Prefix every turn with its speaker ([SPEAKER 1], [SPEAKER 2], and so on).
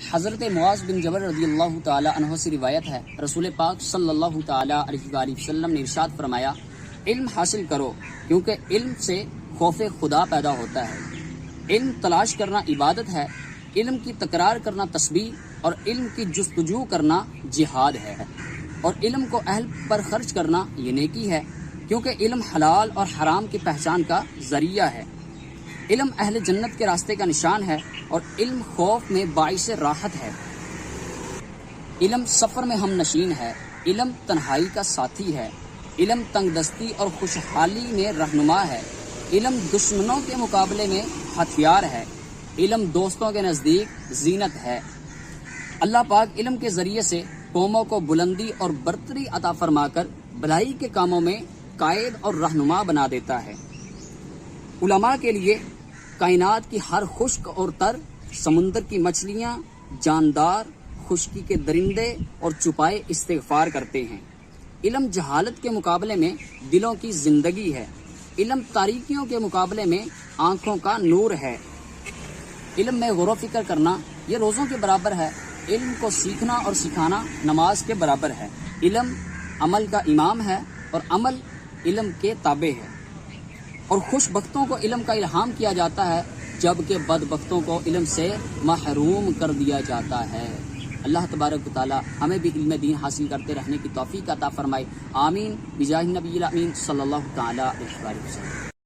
[SPEAKER 1] حضرت معاذ بن جبل رضی اللہ تعالی عنہ سے روایت ہے، رسول پاک صلی اللہ تعالی علیہ وآلہ وسلم نے ارشاد فرمایا، علم حاصل کرو کیونکہ علم سے خوف خدا پیدا ہوتا ہے۔ علم تلاش کرنا عبادت ہے، علم کی تکرار کرنا تسبیح اور علم کی جستجو کرنا جہاد ہے، اور علم کو اہل پر خرچ کرنا یہ نیکی ہے، کیونکہ علم حلال اور حرام کی پہچان کا ذریعہ ہے۔ علم اہل جنت کے راستے کا نشان ہے، اور علم خوف میں باعث راحت ہے۔ علم سفر میں ہم نشین ہے، علم تنہائی کا ساتھی ہے، علم تنگ دستی اور خوشحالی میں رہنما ہے، علم دشمنوں کے مقابلے میں ہتھیار ہے، علم دوستوں کے نزدیک زینت ہے۔ اللہ پاک علم کے ذریعے سے قوموں کو بلندی اور برتری عطا فرما کر بھلائی کے کاموں میں قائد اور رہنما بنا دیتا ہے۔ علماء کے لیے کائنات کی ہر خشک اور تر، سمندر کی مچھلیاں، جاندار، خشکی کے درندے اور چھپائے استغفار کرتے ہیں۔ علم جہالت کے مقابلے میں دلوں کی زندگی ہے، علم تاریکیوں کے مقابلے میں آنکھوں کا نور ہے۔ علم میں غور و فکر کرنا یہ روزوں کے برابر ہے، علم کو سیکھنا اور سکھانا نماز کے برابر ہے۔ علم عمل کا امام ہے اور عمل علم کے تابع ہے، اور خوش بختوں کو علم کا الہام کیا جاتا ہے، جبکہ بدبختوں کو علم سے محروم کر دیا جاتا ہے۔ اللہ تبارک و تعالی ہمیں بھی علم دین حاصل کرتے رہنے کی توفیق عطا فرمائے، آمین بجاہ نبی الامین صلی اللہ تعالی علیہ وسلم۔